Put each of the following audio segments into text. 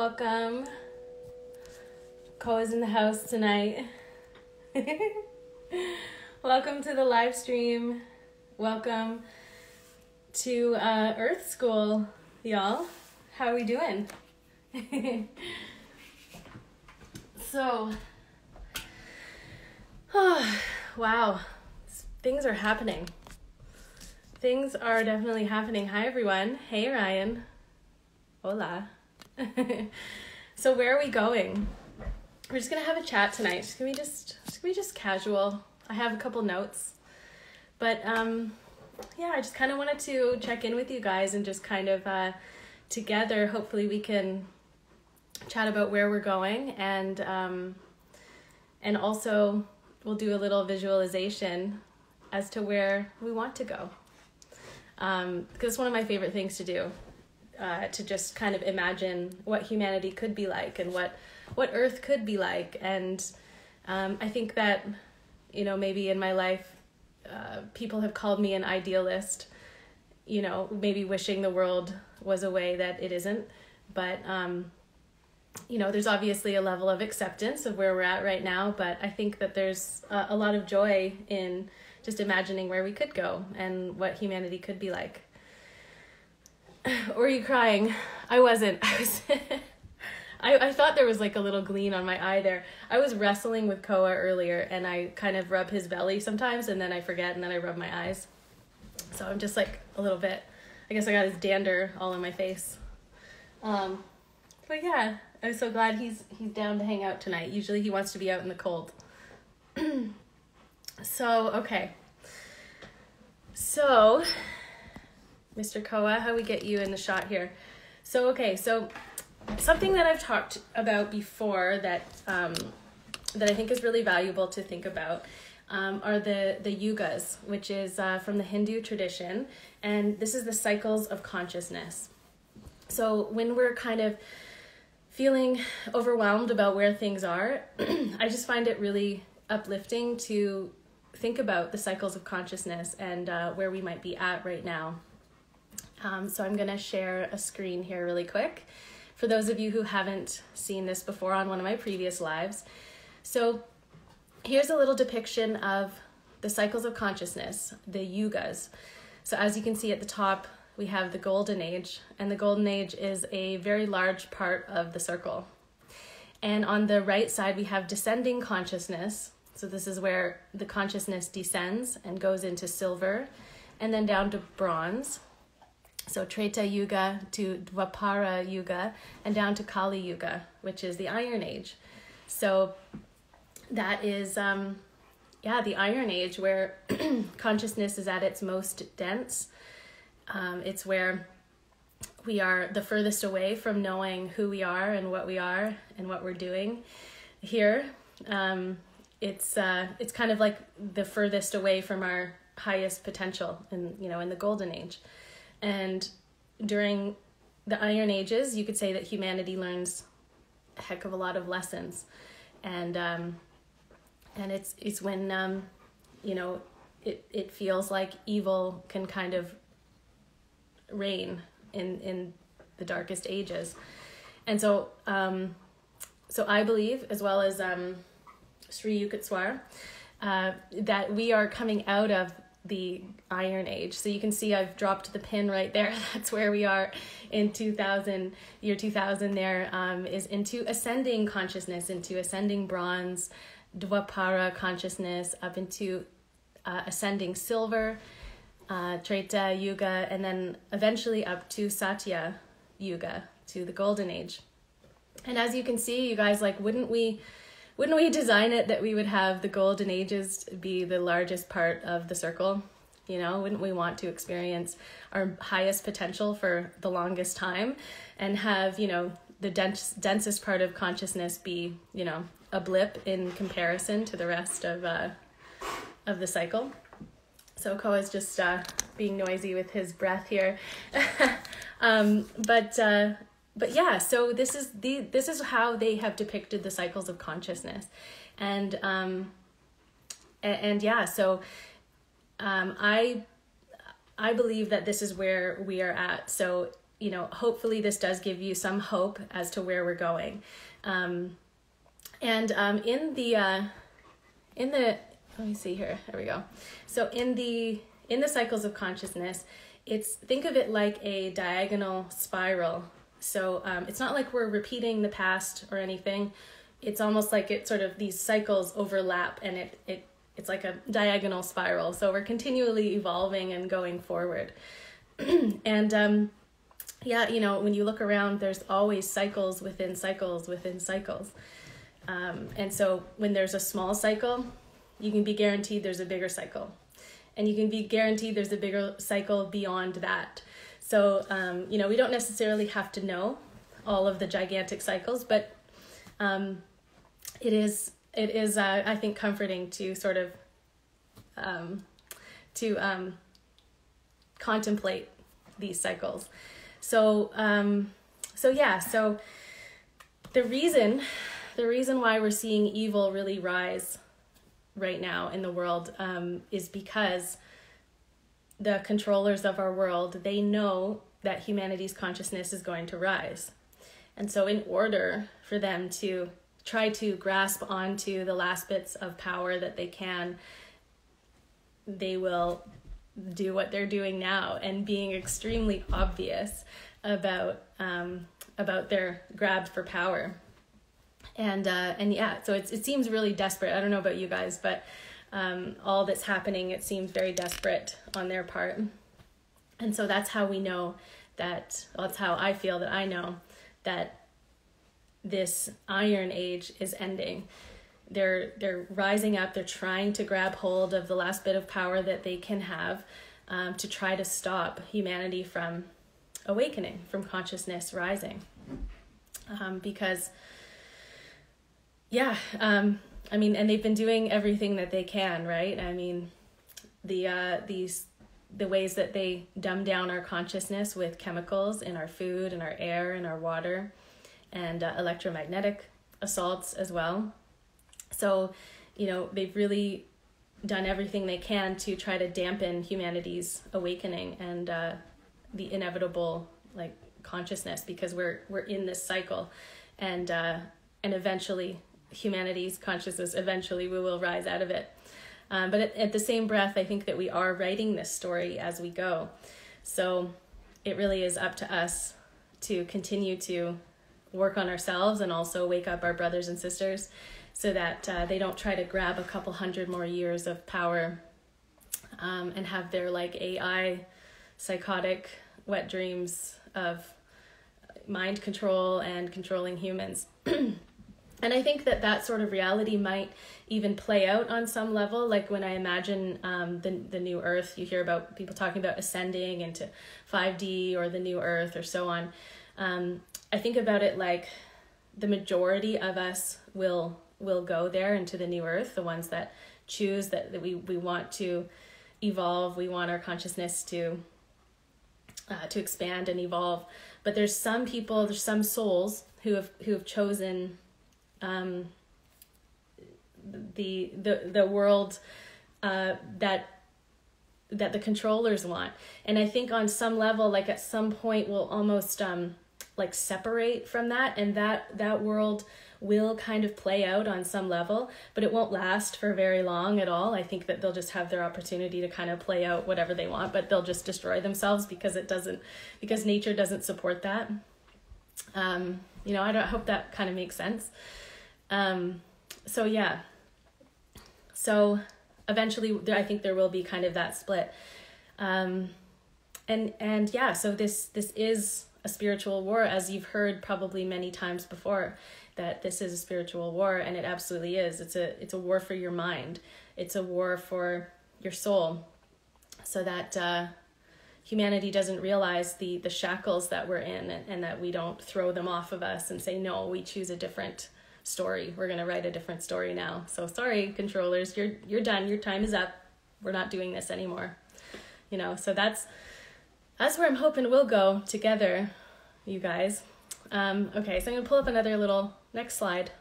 welcome. Koa's in the house tonight. Welcome to the live stream. Welcome to Earth School, y'all. How are we doing? So, wow, things are happening. Things are definitely happening. Hi, everyone. Hey, Ryan. Hola. So where are we going? We're just gonna have a chat tonight. It's gonna be just casual. I have a couple notes, but yeah, I just kind of wanted to check in with you guys and just kind of together, hopefully we can chat about where we're going, and also we'll do a little visualization as to where we want to go, because it's one of my favorite things to do, to just kind of imagine what humanity could be like and what Earth could be like. And I think that, you know, maybe in my life, people have called me an idealist, you know, maybe wishing the world was a way that it isn't. But, you know, there's obviously a level of acceptance of where we're at right now. But I think that there's a lot of joy in just imagining where we could go and what humanity could be like. Or are you crying? I wasn't. I thought there was like a little gleam on my eye there. I was wrestling with Koa earlier, and I kind of rub his belly sometimes, and then I forget, and then I rub my eyes. So I'm just like a little bit, I guess I got his dander all in my face. But yeah, I'm so glad he's down to hang out tonight. Usually he wants to be out in the cold. So, okay. So, Mr. Koa, how we get you in the shot here? So, okay, so something that I've talked about before that I think is really valuable to think about are the Yugas, which is from the Hindu tradition, and this is the cycles of consciousness. So when we're kind of feeling overwhelmed about where things are, I just find it really uplifting to think about the cycles of consciousness and where we might be at right now. So I'm going to share a screen here really quick for those of you who haven't seen this before on one of my previous lives. So here's a little depiction of the cycles of consciousness, the Yugas. So as you can see at the top, we have the Golden Age, and the Golden Age is a very large part of the circle. And on the right side, we have descending consciousness. So this is where the consciousness descends and goes into silver, and then down to bronze. So Treta Yuga to Dwapara Yuga, and down to Kali Yuga, which is the Iron Age. So that is, the Iron Age, where consciousness is at its most dense. It's where we are the furthest away from knowing who we are and what we're doing here. It's kind of like the furthest away from our highest potential in the Golden Age. And during the Iron Ages, you could say that humanity learns a heck of a lot of lessons, and it's when it feels like evil can kind of reign in the darkest ages. And so I believe, as well as Sri Yukatswar, that we are coming out of the Iron Age. So you can see I've dropped the pin right there. That's where we are in 2000. Year 2000 there is into ascending consciousness, into ascending bronze, Dwapara consciousness, up into ascending silver, Treta Yuga, and then eventually up to Satya Yuga, to the Golden Age. And as you can see, you guys, like, wouldn't we design it that we would have the Golden Ages be the largest part of the circle? You know, wouldn't we want to experience our highest potential for the longest time and have, the densest part of consciousness be, a blip in comparison to the rest of the cycle? So Koa's just being noisy with his breath here. But yeah, so this is how they have depicted the cycles of consciousness, and yeah, so I believe that this is where we are at. So hopefully this does give you some hope as to where we're going. In the let me see here. There we go. So in the cycles of consciousness, think of it like a diagonal spiral. So it's not like we're repeating the past or anything. It's almost like these cycles overlap, and it's like a diagonal spiral. So we're continually evolving and going forward. And when you look around, there's always cycles within cycles within cycles. And so when there's a small cycle, you can be guaranteed there's a bigger cycle. And you can be guaranteed there's a bigger cycle beyond that. So, we don't necessarily have to know all of the gigantic cycles, but it is I think, comforting to sort of contemplate these cycles. So the reason why we're seeing evil really rise right now in the world is because the controllers of our world, they know that humanity's consciousness is going to rise. And so in order for them to try to grasp onto the last bits of power that they can, they will do what they're doing now and being extremely obvious about their grab for power. So it seems really desperate. I don't know about you guys, but all that's happening, it seems very desperate on their part. And so that's how we know that's how I feel that I know that this Iron Age is ending. They're rising up. They're trying to grab hold of the last bit of power that they can have to try to stop humanity from awakening, from consciousness rising. And they've been doing everything that they can, right? I mean, the ways that they dumb down our consciousness with chemicals in our food and our air and our water, and electromagnetic assaults as well. So, they've really done everything they can to try to dampen humanity's awakening and the inevitable consciousness, because we're in this cycle, and eventually humanity's consciousness, eventually we will rise out of it. But at the same breath, I think that we are writing this story as we go. So it really is up to us to continue to work on ourselves and also wake up our brothers and sisters so that they don't try to grab a couple hundred more years of power and have their AI psychotic wet dreams of mind control and controlling humans. And I think that sort of reality might even play out on some level. Like when I imagine the new Earth, you hear about people talking about ascending into 5D or the new Earth or so on. I think about it like the majority of us will go there into the new Earth, the ones that choose that we want to evolve, we want our consciousness to expand and evolve. But there's some people, there's some souls who have chosen the world that the controllers want. And I think on some level, at some point, we'll almost separate from that, and that world will kind of play out on some level, but it won't last for very long at all. I think that they'll just have their opportunity to kind of play out whatever they want, but they'll just destroy themselves because nature doesn't support that. I hope that kind of makes sense. So eventually I think there will be kind of that split. So this is a spiritual war, as you've heard probably many times before, that this is a spiritual war, and it absolutely is. It's a war for your mind. It's a war for your soul, so that humanity doesn't realize the shackles that we're in, and that we don't throw them off of us and say, no, we choose a different story. We're going to write a different story now. So sorry, controllers, you're done. Your time is up. We're not doing this anymore. So that's where I'm hoping we'll go together, you guys. Okay, so I'm going to pull up another slide.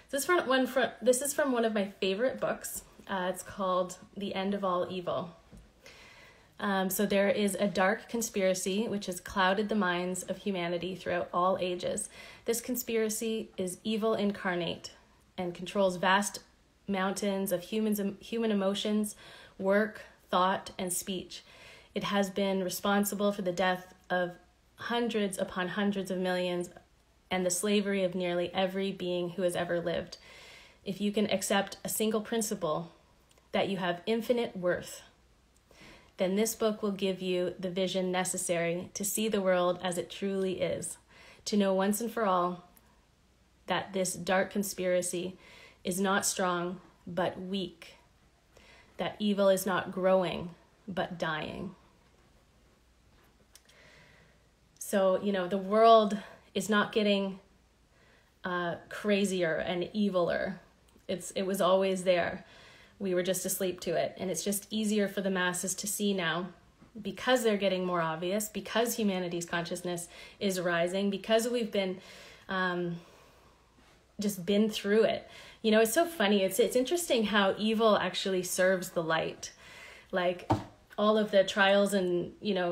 This is from one of my favorite books. It's called The End of All Evil. So there is a dark conspiracy which has clouded the minds of humanity throughout all ages. This conspiracy is evil incarnate and controls vast mountains of human emotions, work, thought, and speech. It has been responsible for the death of hundreds upon hundreds of millions and the slavery of nearly every being who has ever lived. If you can accept a single principle, that you have infinite worth, then this book will give you the vision necessary to see the world as it truly is, to know once and for all that this dark conspiracy is not strong but weak, that evil is not growing but dying. So, the world is not getting crazier and eviler. It was always there. We were just asleep to it. And it's just easier for the masses to see now because they're getting more obvious, because humanity's consciousness is rising, because we've been just been through it. It's so funny. It's interesting how evil actually serves the light. Like all of the trials and,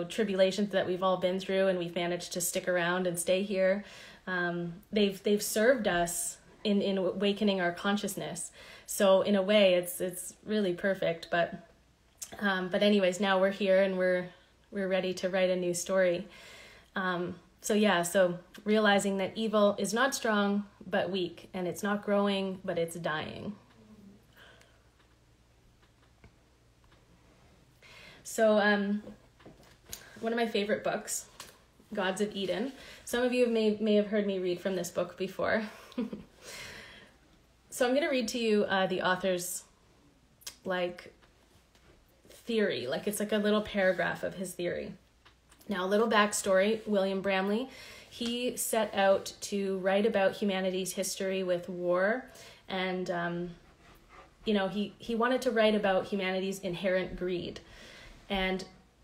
tribulations that we've all been through and we've managed to stick around and stay here. They've served us in awakening our consciousness. So in a way, it's really perfect. But anyways, now we're here and we're ready to write a new story. So realizing that evil is not strong but weak, and it's not growing but it's dying. So one of my favorite books, Gods of Eden. Some of you may have heard me read from this book before. So I'm going to read to you the author's theory. It's like a little paragraph of his theory. Now, a little backstory. William Bramley, he set out to write about humanity's history with war, and he wanted to write about humanity's inherent greed.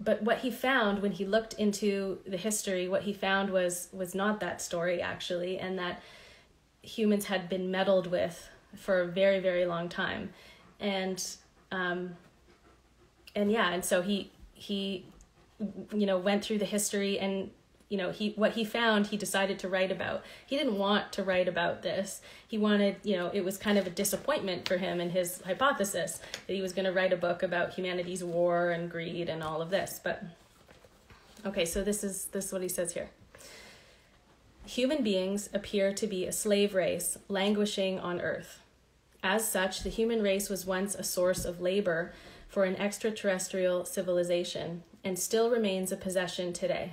But what he found when he looked into the history, what he found was not that story actually, and that humans had been meddled with for a very, very long time. And so he went through the history, and what he found, he decided to write about. He didn't want to write about this. He wanted, it was kind of a disappointment for him and his hypothesis that he was going to write a book about humanity's war and greed and all of this. But okay, so this is what he says here. Human beings appear to be a slave race languishing on Earth. As such, the human race was once a source of labor for an extraterrestrial civilization and still remains a possession today.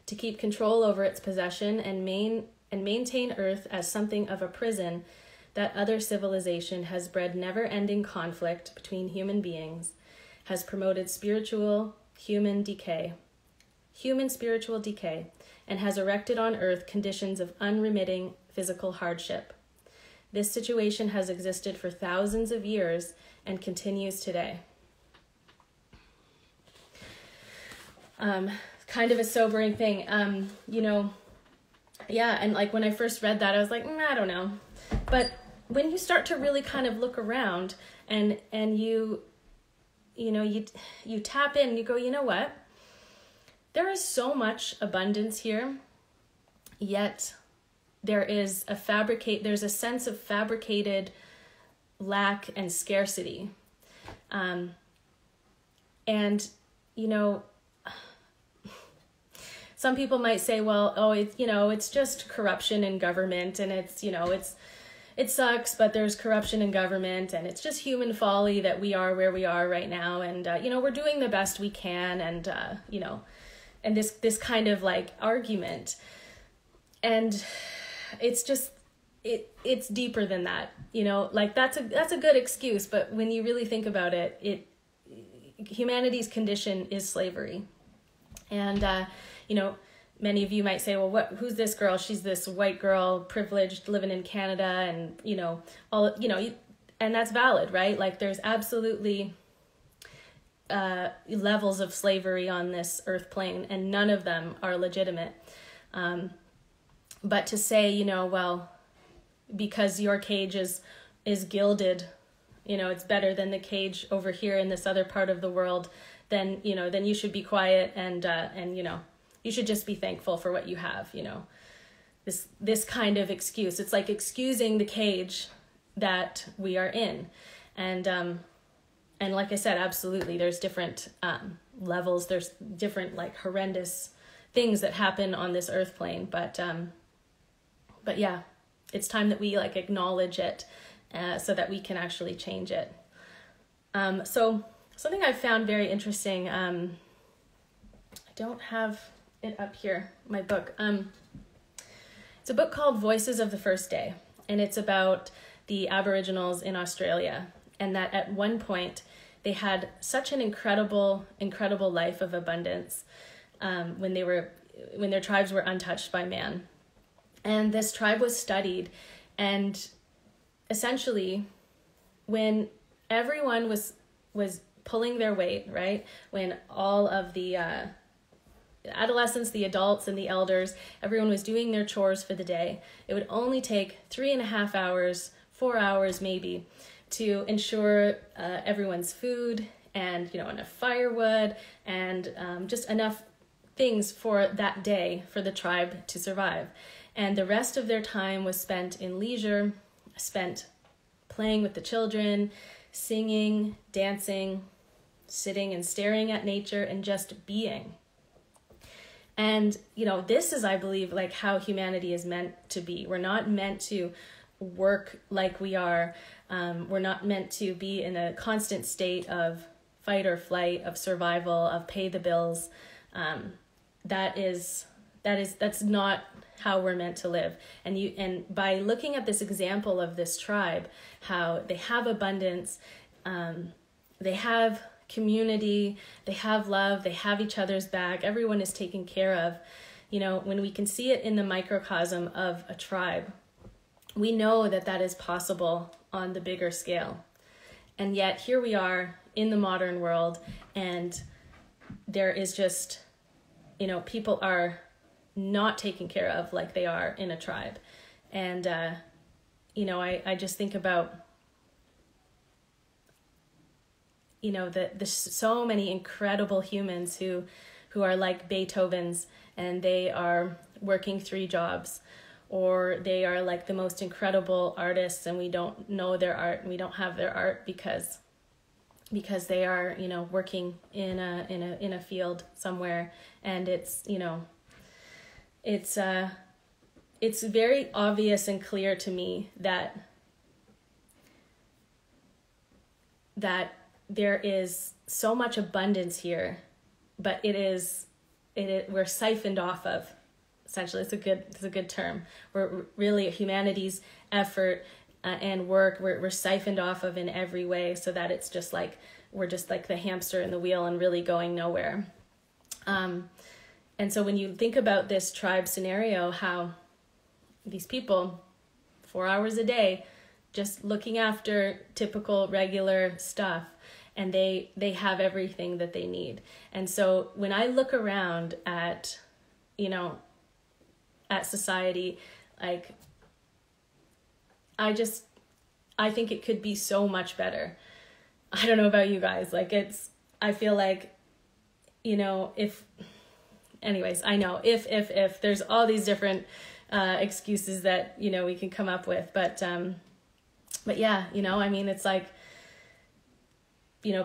To keep control over its possession and maintain Earth as something of a prison, that other civilization has bred never-ending conflict between human beings, has promoted spiritual spiritual decay, and has erected on Earth conditions of unremitting physical hardship. This situation has existed for thousands of years and continues today. Kind of a sobering thing. And when I first read that, I was like, I don't know. But when you start to really kind of look around and you tap in, you go, you know what? There is so much abundance here, yet there's a sense of fabricated lack and scarcity. Some people might say, well, it's just corruption in government, and it sucks, but there's corruption in government, and it's just human folly that we are where we are right now, and we're doing the best we can, and and this kind of argument, and it's just it's deeper than that, that's a good excuse, but when you really think about it, humanity's condition is slavery, and many of you might say, well, who's this girl? She's this white girl, privileged, living in Canada, and and that's valid, right? There's absolutely levels of slavery on this earth plane, and none of them are legitimate. But to say, well, because your cage is gilded, it's better than the cage over here in this other part of the world, then you should be quiet and you should just be thankful for what you have, this kind of excuse. It's like excusing the cage that we are in. And like I said, absolutely, there's different levels. There's different like horrendous things that happen on this earth plane. But yeah, it's time that we like acknowledge it so that we can actually change it. So something I've found very interesting, I don't have it up here, my book. It's a book called Voices of the First Day, and it's about the Aboriginals in Australia, and that at one point they had such an incredible life of abundance when their tribes were untouched by man. And this tribe was studied, and essentially when everyone was pulling their weight, right? When all of the adolescents, the adults, and the elders, everyone was doing their chores for the day, it would only take 3.5 hours, 4 hours maybe, to ensure everyone's food and enough firewood and just enough things for that day for the tribe to survive. And the rest of their time was spent in leisure, spent playing with the children, singing, dancing, sitting and staring at nature, and just being. And, this is, I believe, like how humanity is meant to be. We're not meant to work like we are. We're not meant to be in a constant state of fight or flight, of survival, of pay the bills. That's not how we're meant to live. And by looking at this example of this tribe, how they have abundance, they have community, they have love, they have each other's back, everyone is taken care of. When we can see it in the microcosm of a tribe, we know that is possible on the bigger scale. And yet here we are in the modern world, and there is just, people are not taken care of like they are in a tribe. And, I just think about, there's so many incredible humans who are like Beethovens, and they are working 3 jobs, or they are like the most incredible artists, and we don't know their art, and we don't have their art because they are, working in a field somewhere. And it's, it's very obvious and clear to me that there is so much abundance here, but we're siphoned off of. Essentially, it's a good term. We're really humanity's effort and work. We're siphoned off of in every way, so that it's just like we're just like the hamster in the wheel and really going nowhere. And so when you think about this tribe scenario, how these people, 4 hours a day, just looking after typical regular stuff, and they have everything that they need. And so when I look around at society, like, I think it could be so much better. I don't know about you guys. Like, I feel like, if there's all these different excuses that, we can come up with, but yeah, it's like,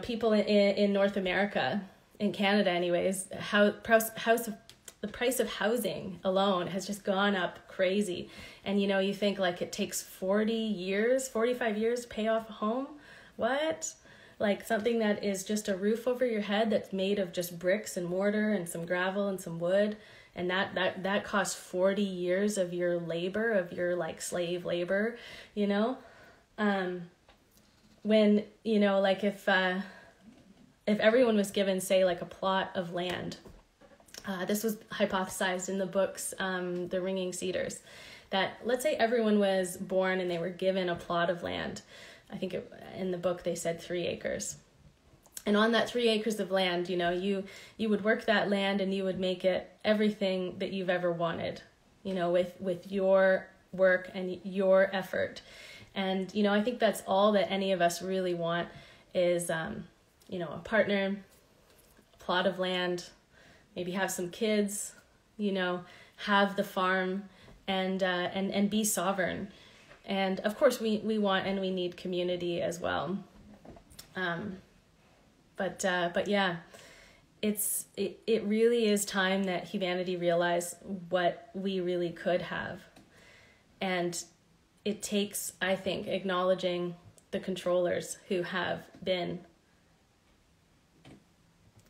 people in North America, in Canada anyways, the price of housing alone has just gone up crazy. And, you think like it takes 45 years to pay off a home. What? Like something that is just a roof over your head that's made of just bricks and mortar and some gravel and some wood. And that costs 40 years of your labor, of your like slave labor, when, like if everyone was given, say, like a plot of land, this was hypothesized in the books, The Ringing Cedars, that let's say everyone was born and they were given a plot of land. I think in the book they said 3 acres. And on that 3 acres of land, you would work that land and you would make it everything that you've ever wanted, with your work and your effort. And, I think that's all that any of us really want is, a partner, a plot of land, maybe have some kids, have the farm and be sovereign. And of course we want and we need community as well. But yeah, it really is time that humanity realize what we really could have. And it takes, I think, acknowledging the controllers who have been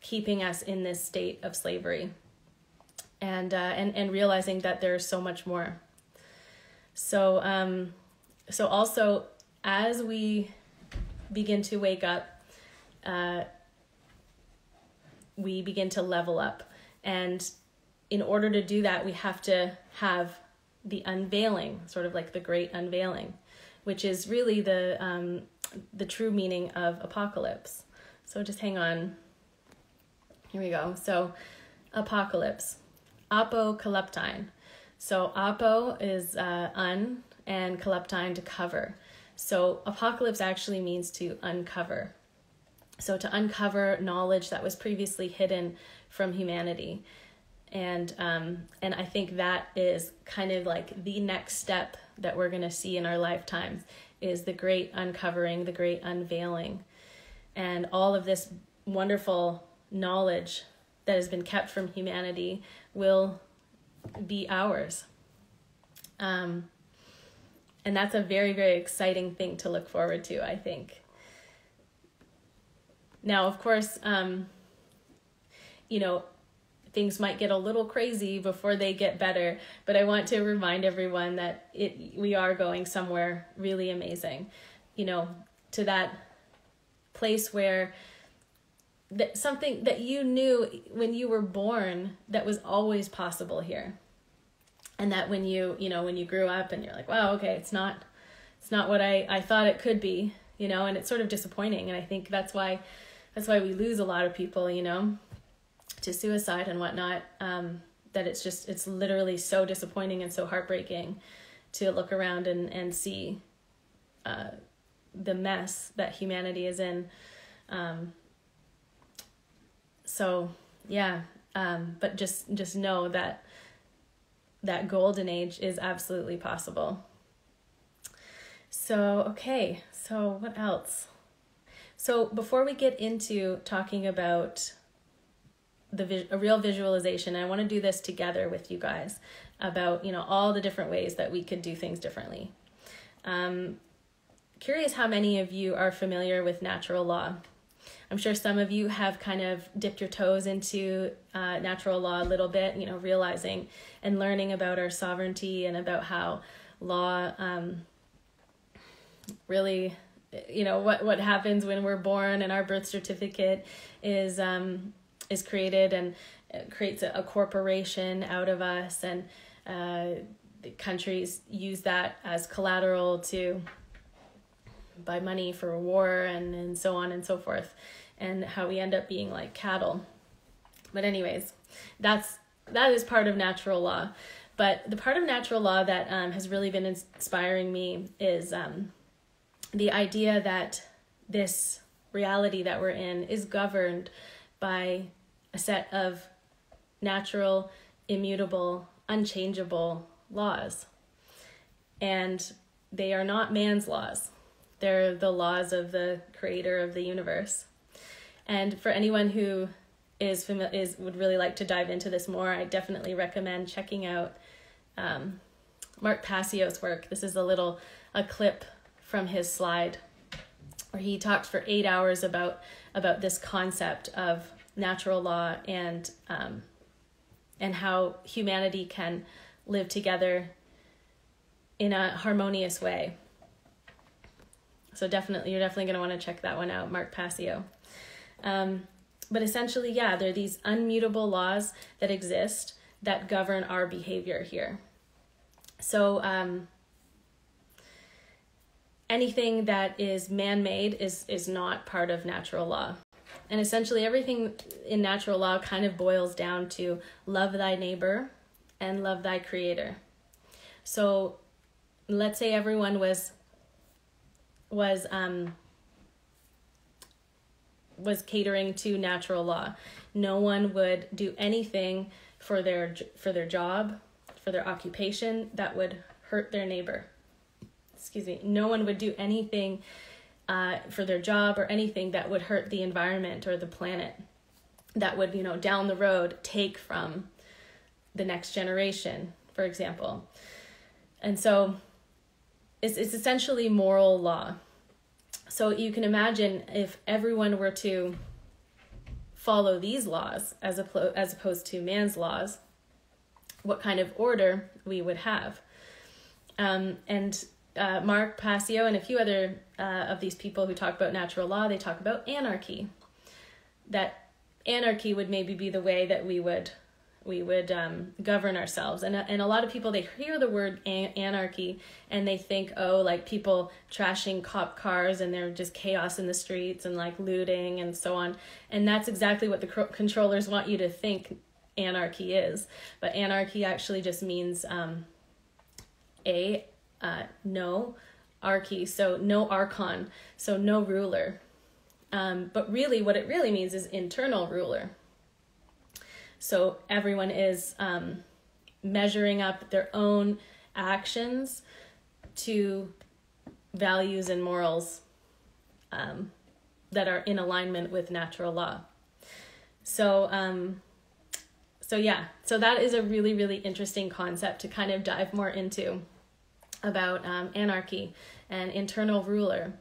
keeping us in this state of slavery, and realizing that there's so much more. So also, as we begin to wake up, we begin to level up. And in order to do that, we have to have the unveiling, sort of like the great unveiling, which is really the true meaning of apocalypse. So just hang on. Here we go. So apocalypse, apocalyptine. So apo is un, and calyptine to cover. So apocalypse actually means to uncover. So to uncover knowledge that was previously hidden from humanity. And I think that is kind of like the next step that we're going to see in our lifetimes, is the great uncovering, the great unveiling. And all of this wonderful knowledge that has been kept from humanity will be ours. And that's a very, very exciting thing to look forward to, I think. Now, of course, things might get a little crazy before they get better, but I want to remind everyone that we are going somewhere really amazing, to that place where something that you knew when you were born that was always possible here. And that when you grew up and you're like, wow, okay, it's not what I thought it could be, and it's sort of disappointing. And I think that's why we lose a lot of people, to suicide and whatnot, that it's literally so disappointing and so heartbreaking to look around and see the mess that humanity is in. So yeah, but just know that golden age is absolutely possible. So, okay, so what else? So before we get into talking about a real visualization, I want to do this together with you guys about, all the different ways that we could do things differently. Curious how many of you are familiar with natural law. I'm sure some of you have kind of dipped your toes into natural law a little bit, realizing and learning about our sovereignty and about how law really, what happens when we're born and our birth certificate is created and creates a corporation out of us, and the countries use that as collateral to buy money for war and so on and so forth, and how we end up being like cattle. But anyways, that is part of natural law. But the part of natural law that has really been inspiring me is the idea that this reality that we're in is governed by a set of natural, immutable, unchangeable laws. And they are not man's laws. They're the laws of the creator of the universe. And for anyone who would really like to dive into this more, I definitely recommend checking out Mark Passio's work. This is a clip from his slide where he talks for 8 hours about this concept of natural law and how humanity can live together in a harmonious way. So you're definitely going to want to check that one out, Mark Passio. But essentially, yeah, there are these unmutable laws that exist that govern our behavior here. So anything that is man-made is not part of natural law. And essentially everything in natural law kind of boils down to love thy neighbor and love thy creator. So let's say everyone was was catering to natural law. No one would do anything for their job, for their occupation that would hurt their neighbor. No one would do anything for their job or anything that would hurt the environment or the planet, that would, down the road take from the next generation, for example. And so it's essentially moral law. So you can imagine if everyone were to follow these laws as opposed to man's laws, what kind of order we would have. Mark Passio and a few other of these people who talk about natural law, they talk about anarchy. That anarchy would maybe be the way that we would govern ourselves. And a lot of people, they hear the word anarchy and they think, oh, like people trashing cop cars and they're just chaos in the streets and like looting and so on. And that's exactly what the controllers want you to think anarchy is. But anarchy actually just means no archy, so no archon, so no ruler. But really what it really means is internal ruler. So everyone is measuring up their own actions to values and morals that are in alignment with natural law. So that is a really, really interesting concept to kind of dive more into about anarchy and internal ruler.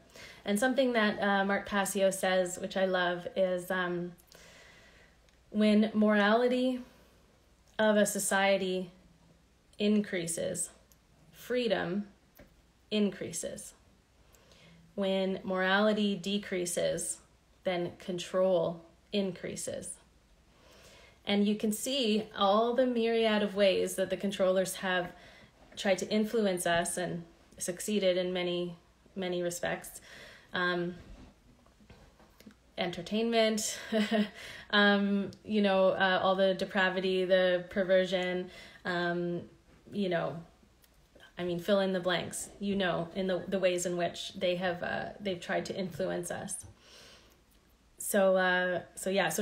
And something that Mark Passio says, which I love, is when morality of a society increases, freedom increases. When morality decreases, then control increases. And you can see all the myriad of ways that the controllers have tried to influence us and succeeded in many, many respects. Entertainment, all the depravity, the perversion, fill in the blanks, in the ways in which they've tried to influence us. So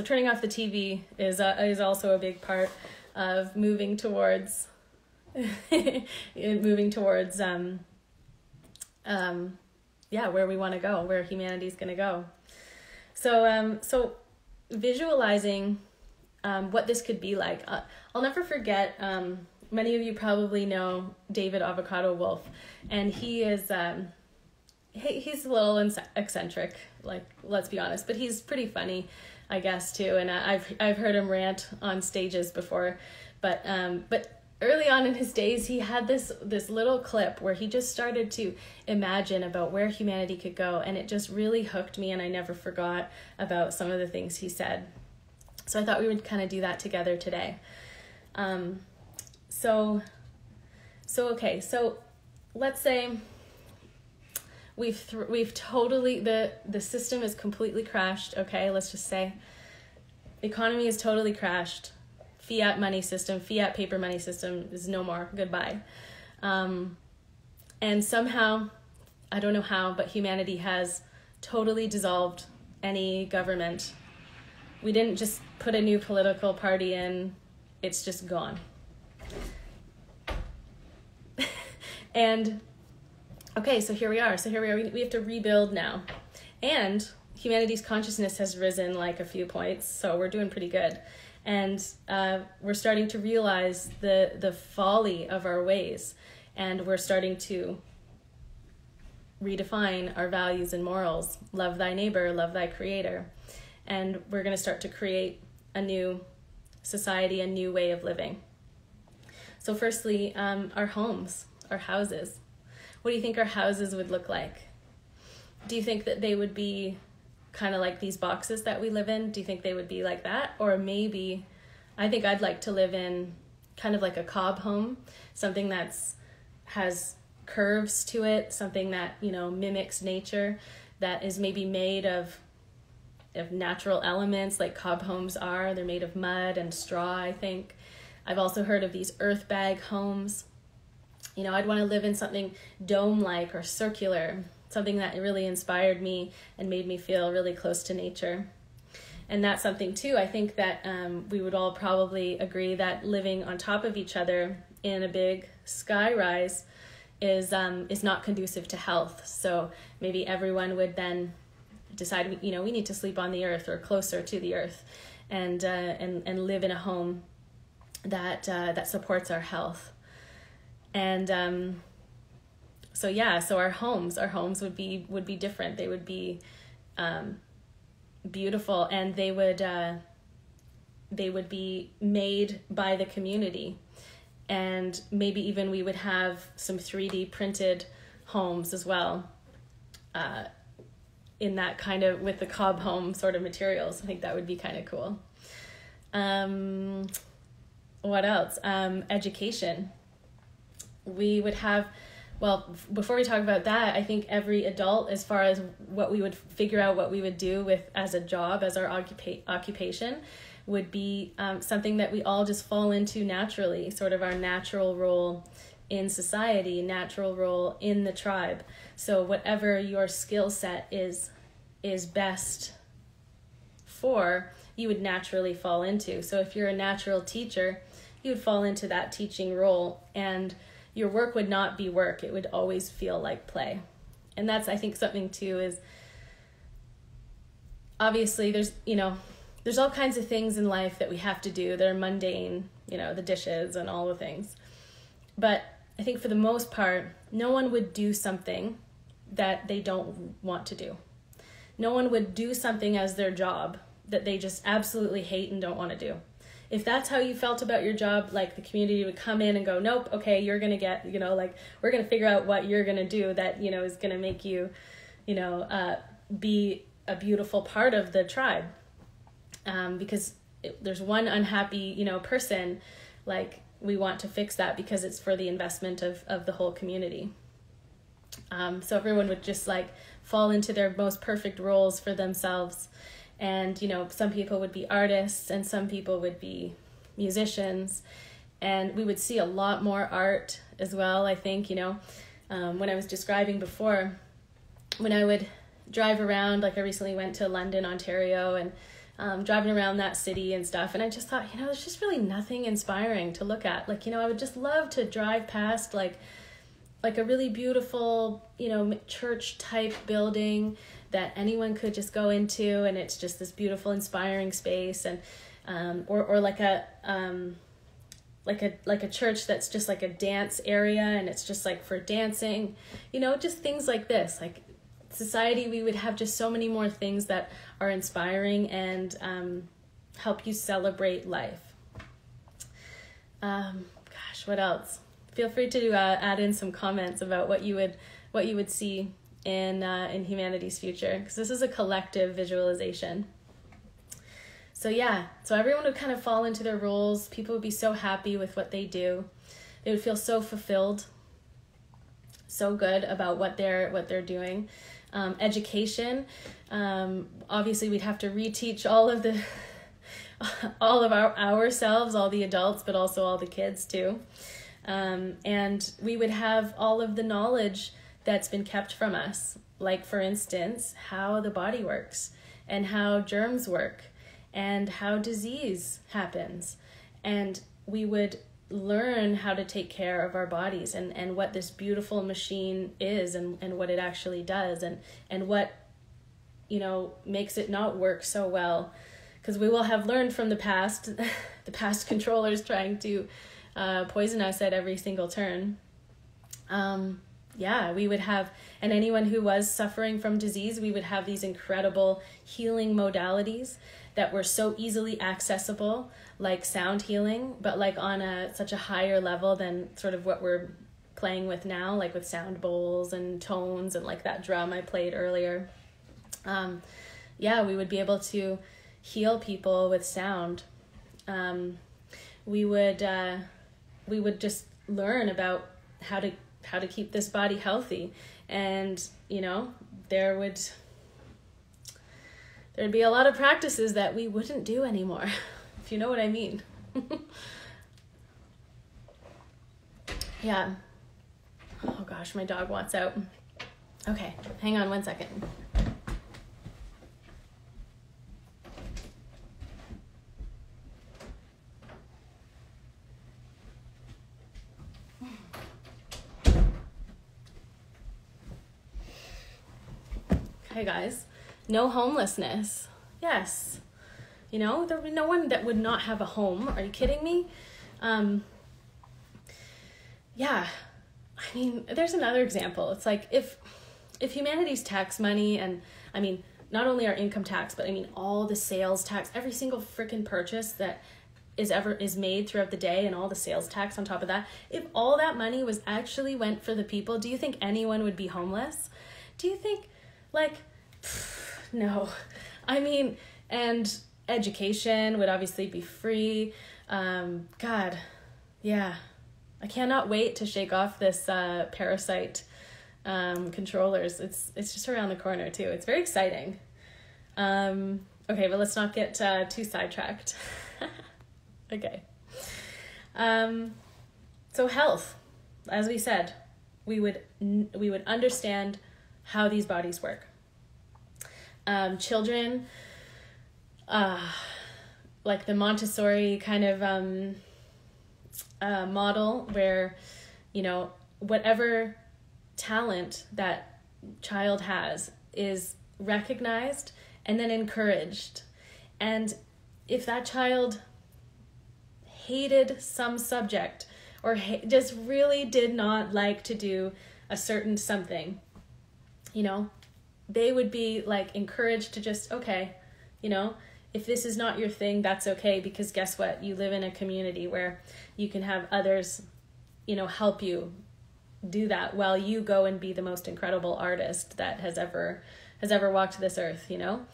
turning off the TV is also a big part of moving towards where we want to go, where humanity's going to go. So visualizing what this could be like. I'll never forget, many of you probably know David Avocado Wolf, and he is he's a little eccentric, like, let's be honest, but he's pretty funny, I guess, too. And I've heard him rant on stages before, but early on in his days, he had this little clip where he just started to imagine about where humanity could go, and it just really hooked me, and I never forgot about some of the things he said. So I thought we would kind of do that together today. So let's say we've totally, the system is completely crashed, okay? Let's just say the economy is totally crashed. Fiat money system, fiat paper money system is no more. Goodbye. And somehow, I don't know how, but humanity has totally dissolved any government. We didn't just put a new political party in. It's just gone. And, okay, so here we are. We have to rebuild now. And humanity's consciousness has risen like a few points, so we're doing pretty good. And we're starting to realize the folly of our ways, and we're starting to redefine our values and morals. Love thy neighbor, love thy creator. And we're going to start to create a new society, a new way of living. So firstly, our homes, our houses. What do you think our houses would look like? Do you think that they would be kind of like these boxes that we live in? Do you think they would be like that? Or maybe, I think I'd like to live in kind of like a cob home, something has curves to it, something that, mimics nature, that is maybe made of natural elements like cob homes are. They're made of mud and straw, I think. I've also heard of these earth bag homes. I'd want to live in something dome-like or circular, something that really inspired me and made me feel really close to nature. And that's something too, I think that we would all probably agree that living on top of each other in a big sky rise is not conducive to health. So maybe everyone would then decide, we need to sleep on the earth or closer to the earth, and live in a home that supports our health. And so our homes would be different. They would be beautiful, and they would be made by the community. And maybe even we would have some 3D printed homes as well, in that kind of, with the cob home sort of materials. I think that would be kind of cool. What else? Education. We would have, well, before we talk about that, I think every adult, as far as what we would figure out what we would do with as a job, as our occupation, would be something that we all just fall into naturally, sort of our natural role in society, natural role in the tribe. So whatever your skill set is best for, you would naturally fall into. So if you're a natural teacher, you would fall into that teaching role, and your work would not be work. It would always feel like play. And that's, I think, something too, is obviously there's all kinds of things in life that we have to do. They're mundane, the dishes and all the things. But I think for the most part, no one would do something that they don't want to do. No one would do something as their job that they just absolutely hate and don't want to do. If that's how you felt about your job, like, the community would come in and go, nope, okay, you're going to get, we're going to figure out what you're going to do that, is going to make you, be a beautiful part of the tribe. Because there's one unhappy, person, like, we want to fix that because it's for the investment of the whole community. So everyone would just fall into their most perfect roles for themselves. And, some people would be artists and some people would be musicians. And we would see a lot more art as well, I think, when I was describing before, when I would drive around, like I recently went to London, Ontario, and driving around that city and stuff. And I just thought, there's just really nothing inspiring to look at. I would just love to drive past like a really beautiful, church type building that anyone could just go into, and it's just this beautiful, inspiring space, and or like a church that's just like a dance area, and it's just like for dancing, just things like this. Like, society, we would have just so many more things that are inspiring and help you celebrate life. What else? Feel free to add in some comments about what you would see in humanity's future, because this is a collective visualization. So everyone would kind of fall into their roles. People would be so happy with what they do. They would feel so fulfilled, so good about what they're doing. Education, obviously we'd have to reteach all of ourselves, all the adults, but also all the kids too. And we would have all of the knowledge that's been kept from us, like, for instance, how the body works and how germs work and how disease happens. And we would learn how to take care of our bodies and what this beautiful machine is and what it actually does and what, makes it not work so well. Because we will have learned from the past controllers trying to poison us at every single turn. We would have, and anyone who was suffering from disease, we would have these incredible healing modalities that were so easily accessible, like sound healing, but like on such a higher level than sort of what we're playing with now, like with sound bowls and tones and like that drum I played earlier. We would be able to heal people with sound. We would just learn about how to keep this body healthy, and there'd be a lot of practices that we wouldn't do anymore, if you know what I mean. Oh gosh, my dog wants out. Okay, hang on one second. Okay, guys, no homelessness. Yes. You know, there would be no one that would not have a home. Are you kidding me? Yeah. I mean, there's another example. It's like if humanity's tax money, and I mean, not only our income tax, but I mean all the sales tax, every single freaking purchase that is made throughout the day, and all the sales tax on top of that, if all that money was actually went for the people, do you think anyone would be homeless? Do you think, like, no. I mean, and education would obviously be free. God, yeah. I cannot wait to shake off this parasite controllers. It's just around the corner too. It's very exciting. Okay, but let's not get too sidetracked. Okay. So health, as we said, we would understand how these bodies work. Children, like the Montessori kind of model, where, you know, whatever talent that child has is recognized and then encouraged. And if that child hated some subject or just really did not like to do a certain something, you know, they would be like encouraged to just, okay, you know, if this is not your thing, that's okay, because guess what? You live in a community where you can have others, you know, help you do that while you go and be the most incredible artist that has ever walked this earth, you know?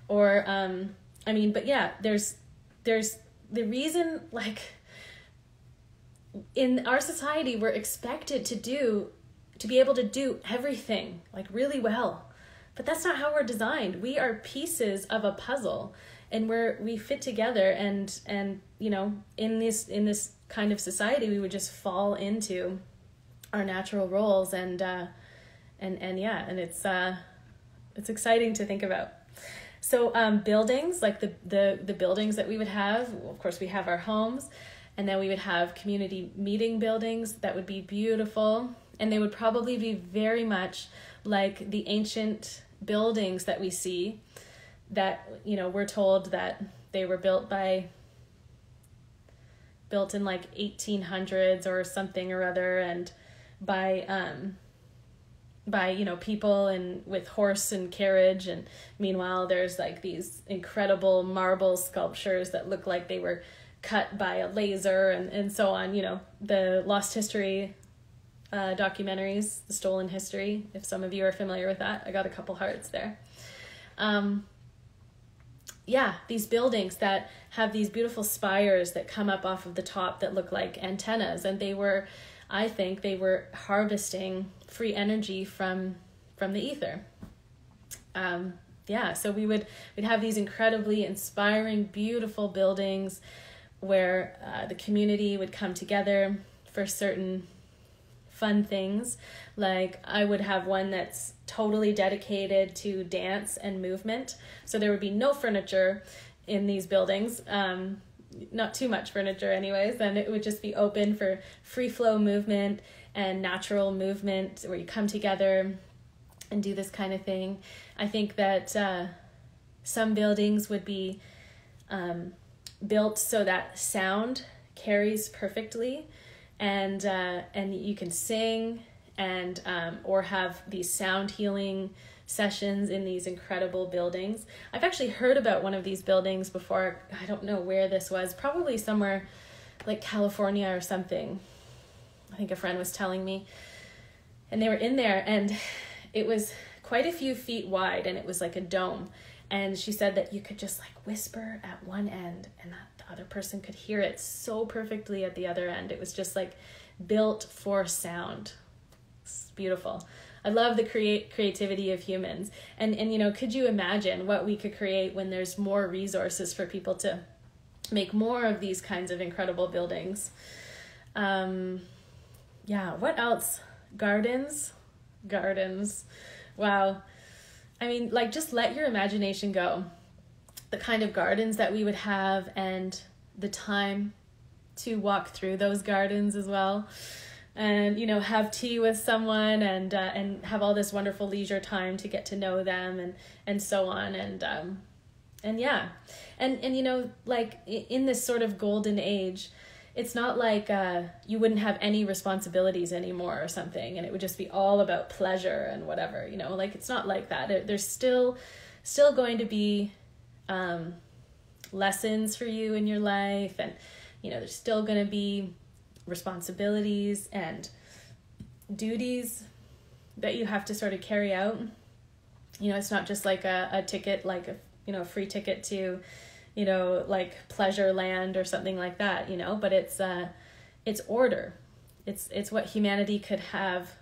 Or, I mean, but yeah, there's the reason, like, in our society, we're expected to be able to do everything, like, really well. But that's not how we're designed. We are pieces of a puzzle, and we fit together, and you know, in this kind of society, we would just fall into our natural roles, and yeah, and it's exciting to think about. So buildings, like the buildings that we would have, of course, we have our homes, and then we would have community meeting buildings that would be beautiful, and they would probably be very much like the ancient buildings that we see, that, you know, we're told that they were built in like 1800s or something or other, and by you know, people and with horse and carriage, and meanwhile there's like these incredible marble sculptures that look like they were cut by a laser, and so on. You know, the Lost History documentaries, The Stolen History, if some of you are familiar with that. I got a couple hearts there. Yeah, these buildings that have these beautiful spires that come up off of the top that look like antennas, and I think they were harvesting free energy from the ether. Yeah, so we'd have these incredibly inspiring, beautiful buildings where the community would come together for certain fun things. Like, I would have one that's totally dedicated to dance and movement. So there would be no furniture in these buildings, not too much furniture anyways, and it would just be open for free flow movement and natural movement where you come together and do this kind of thing. I think that some buildings would be built so that sound carries perfectly, and you can sing and or have these sound healing sessions in these incredible buildings. I've actually heard about one of these buildings before. I don't know where this was, probably somewhere like California or something. I think a friend was telling me, and they were in there, and it was quite a few feet wide, and it was like a dome, and she said that you could just like whisper at one end, and that the other person could hear it so perfectly at the other end. It was just like built for sound. It's beautiful. I love the creativity of humans, and you know, could you imagine what we could create when there's more resources for people to make more of these kinds of incredible buildings? Yeah, what else? Gardens. Wow. I mean, like, just let your imagination go. The kind of gardens that we would have, and the time to walk through those gardens as well. And, you know, have tea with someone, and have all this wonderful leisure time to get to know them, and so on. And yeah. And, you know, like, in this sort of golden age, it's not like you wouldn't have any responsibilities anymore or something, and it would just be all about pleasure and whatever, you know, like, it's not like that. There's still going to be lessons for you in your life, and, you know, there's still going to be responsibilities and duties that you have to sort of carry out. You know, it's not just like a ticket, like a, you know, a free ticket to, you know, like pleasure land or something like that, you know, but it's order. It's what humanity could have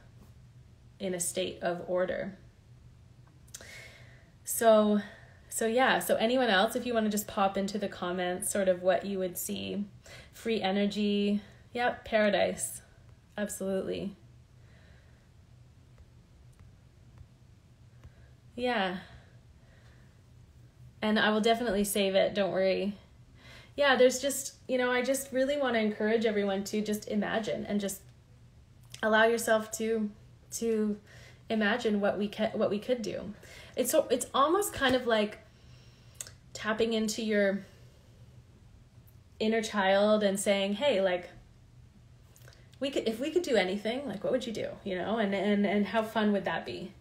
in a state of order. So yeah, so anyone else, if you want to just pop into the comments sort of what you would see. Free energy. Yep, paradise. Absolutely. Yeah. And I will definitely save it, don't worry. Yeah, there's just, you know, I just really want to encourage everyone to just imagine, and just allow yourself to imagine what we could do. It's almost kind of like tapping into your inner child and saying, hey, like, if we could do anything, like, what would you do, you know, and how fun would that be?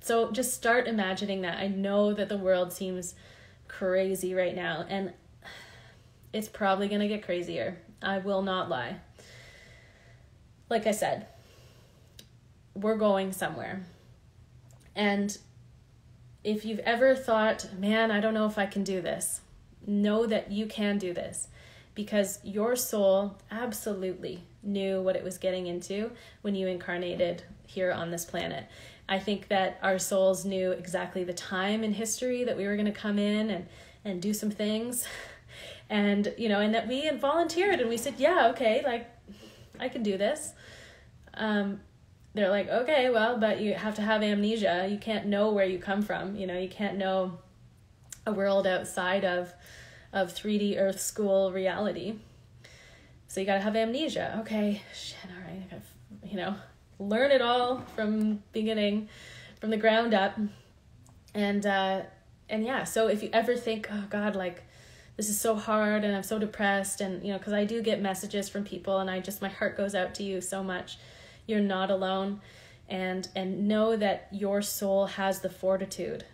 So just start imagining that. I know that the world seems crazy right now, and it's probably going to get crazier. I will not lie. Like I said, we're going somewhere. And if you've ever thought, man, I don't know if I can do this, know that you can do this, because your soul absolutely knew what it was getting into when you incarnated here on this planet. I think that our souls knew exactly the time in history that we were going to come in and do some things. And, you know, and that we had volunteered, and we said, yeah, okay, like, I can do this. They're like, okay, well, but you have to have amnesia. You can't know where you come from. You know, you can't know a world outside of 3D Earth school reality. So you got to have amnesia. Okay, shit, all right. I got to, you know, learn it all from beginning, from the ground up. And yeah, so if you ever think, oh God, like, this is so hard and I'm so depressed, and, you know, because I do get messages from people, and my heart goes out to you so much. You're not alone, and know that your soul has the fortitude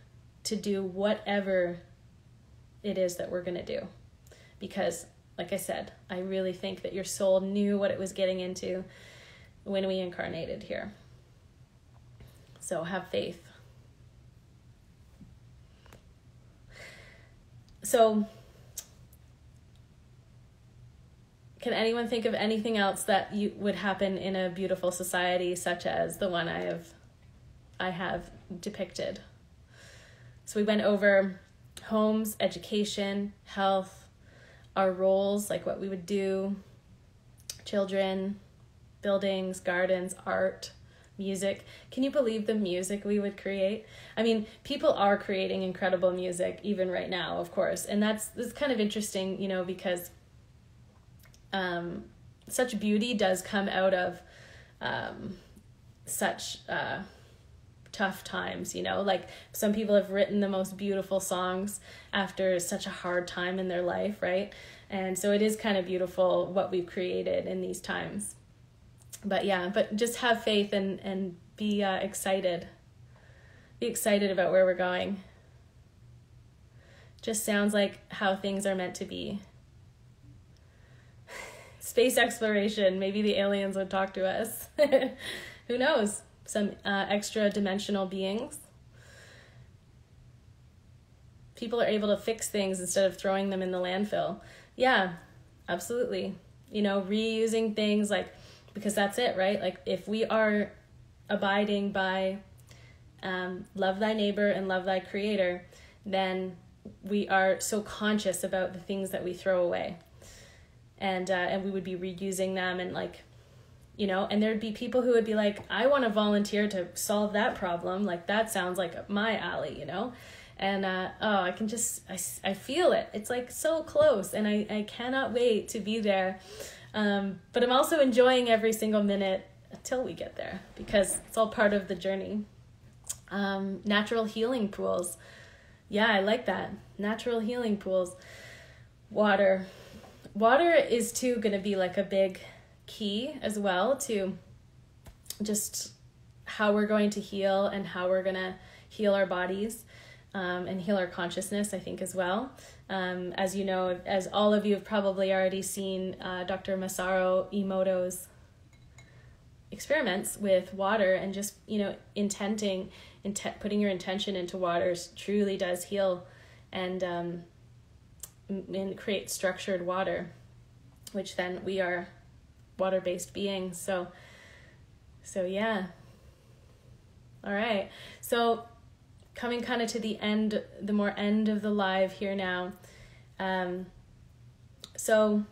to do whatever it is that we're going to do. Because, like I said, I really think that your soul knew what it was getting into when we incarnated here. So have faith. So, can anyone think of anything else that would happen in a beautiful society such as the one I have depicted? So we went over homes, education, health, our roles, like what we would do, children, buildings, gardens, art, music. Can you believe the music we would create? I mean, people are creating incredible music even right now, of course. And that's kind of interesting, you know, because such beauty does come out of such tough times, you know, like some people have written the most beautiful songs after such a hard time in their life, right? And so it is kind of beautiful what we've created in these times. But yeah, but just have faith and be excited. Be excited about where we're going. Just sounds like how things are meant to be. Space exploration, maybe the aliens would talk to us. Who knows? Some extra dimensional beings. People are able to fix things instead of throwing them in the landfill. Yeah, absolutely. You know, reusing things, like, because that's it, right? Like, if we are abiding by love thy neighbor and love thy creator, then we are so conscious about the things that we throw away. And we would be reusing them and, like, and there'd be people who would be like, I want to volunteer to solve that problem. Like, that sounds like my alley, And, I feel it. It's like so close, and I cannot wait to be there. But I'm also enjoying every single minute until we get there, because it's all part of the journey. Natural healing pools. Yeah, I like that. Natural healing pools. Water. Water is too going to be like a big key as well to just how we're going to heal and how we're going to heal our bodies, and heal our consciousness, I think, as well. As you know, as all of you have probably already seen, Dr. Masaru Emoto's experiments with water, and just, putting your intention into waters truly does heal and create structured water, which then we are water-based beings. So yeah. All right. So coming kind of to the end, the more end of the live here now. So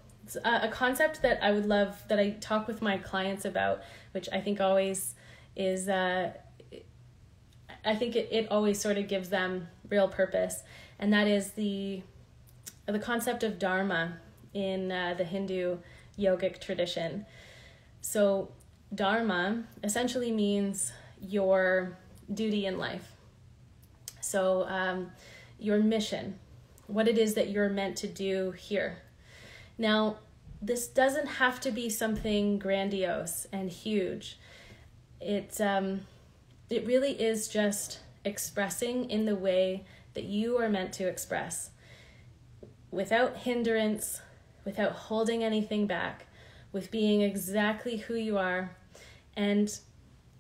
a concept that I would love, that I talk with my clients about, which I think always is, I think it always sort of gives them real purpose. And that is the concept of dharma in the Hindu yogic tradition. So dharma essentially means your duty in life. So your mission, what it is that you're meant to do here. Now, this doesn't have to be something grandiose and huge. It really is just expressing in the way that you are meant to express, without hindrance, without holding anything back, with being exactly who you are, and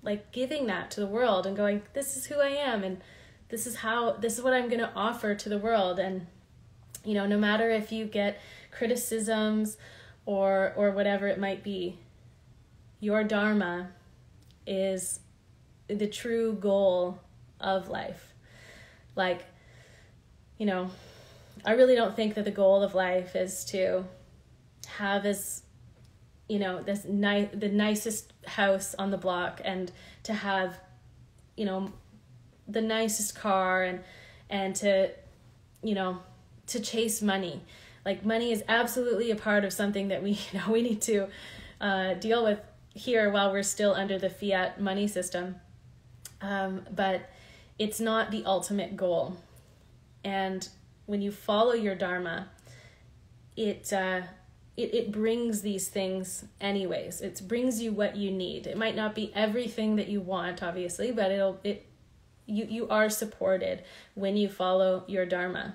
like giving that to the world and going, this is who I am, and this is what I'm going to offer to the world. And, no matter if you get criticisms or whatever it might be, your dharma is the true goal of life. Like, I really don't think that the goal of life is to have the nicest house on the block, and to have, the nicest car, and to chase money. Like, money is absolutely a part of something that we need to deal with here while we're still under the fiat money system. But it's not the ultimate goal. And when you follow your dharma, it brings these things anyways. It brings you what you need. It might not be everything that you want, obviously, but you are supported when you follow your dharma.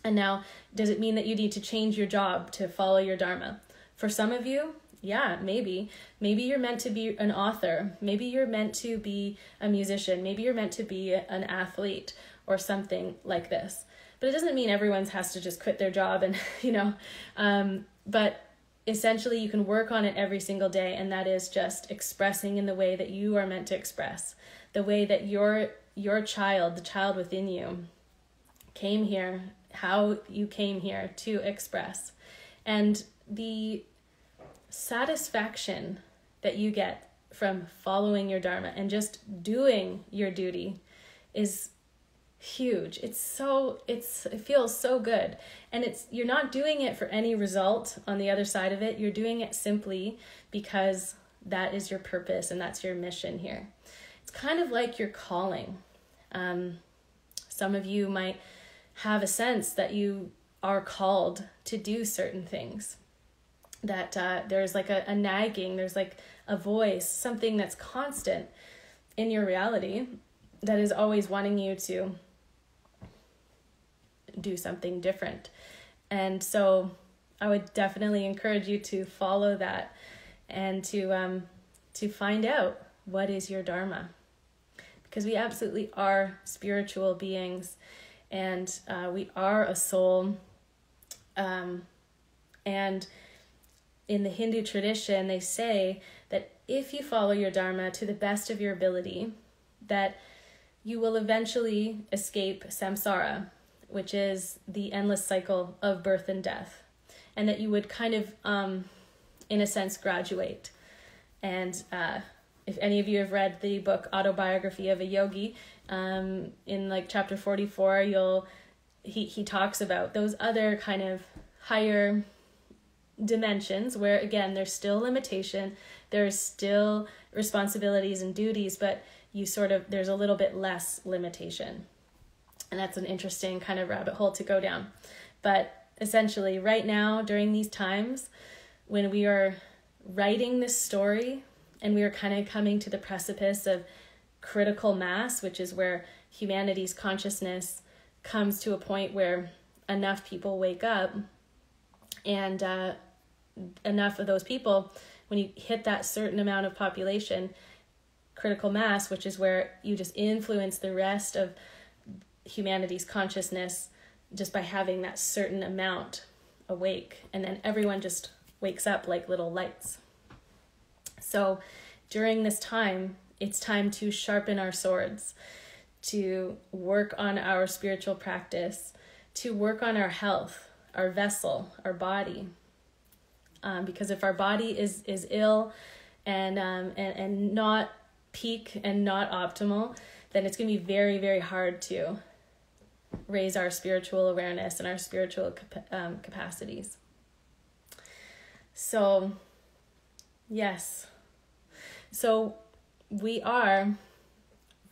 And now, does it mean that you need to change your job to follow your dharma? For some of you, yeah, maybe. Maybe you're meant to be an author. Maybe you're meant to be a musician. Maybe you're meant to be an athlete or something like this. But it doesn't mean everyone has to just quit their job and, but essentially you can work on it every single day, and that is just expressing in the way that you are meant to express, the way that your child, the child within you, came here, how you came here to express. And the satisfaction that you get from following your dharma and just doing your duty is huge. It feels so good. And you're not doing it for any result on the other side of it. You're doing it simply because that is your purpose and that's your mission here. It's kind of like your calling. Some of you might have a sense that you are called to do certain things, that there's like a nagging, there's like a voice, something that's constant in your reality that is always wanting you to do something different. And so I would definitely encourage you to follow that and to find out what is your dharma, because we absolutely are spiritual beings, and we are a soul. And in the Hindu tradition, they say that if you follow your dharma to the best of your ability, that you will eventually escape samsara, which is the endless cycle of birth and death, and that you would kind of, in a sense, graduate And if any of you have read the book Autobiography of a Yogi, in like chapter 44, he talks about those other kind of higher dimensions where, again, there's still limitation, there's still responsibilities and duties, but there's a little bit less limitation. And that's an interesting kind of rabbit hole to go down. But essentially, right now, during these times, when we are writing this story and we are kind of coming to the precipice of critical mass, which is where humanity's consciousness comes to a point where enough people wake up, and enough of those people, when you hit that certain amount of population, critical mass, which is where you just influence the rest of humanity's consciousness just by having that certain amount awake, and then everyone just wakes up like little lights. So during this time, it's time to sharpen our swords, to work on our spiritual practice, to work on our health, our vessel, our body. Because if our body is ill and not peak and not optimal, then it's going to be very, very hard to raise our spiritual awareness and our spiritual capacities. So, yes. So we are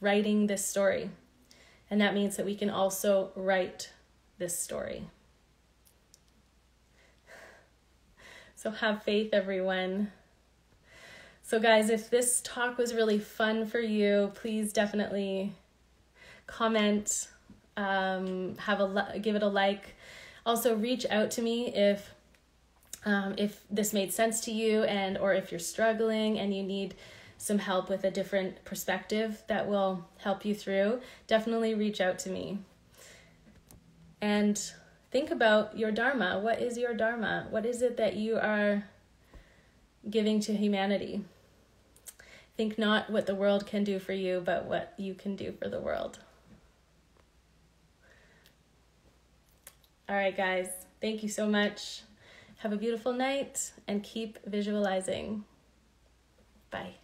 writing this story, and that means that we can also write this story. So have faith, everyone. So guys, if this talk was really fun for you, please definitely comment, give it a like. Also reach out to me if this made sense to you, or if you're struggling and you need some help with a different perspective that will help you through. Definitely reach out to me. And think about your dharma. What is your dharma? What is it that you are giving to humanity? Think not what the world can do for you, but what you can do for the world. All right, guys. Thank you so much. Have a beautiful night and keep visualizing. Bye.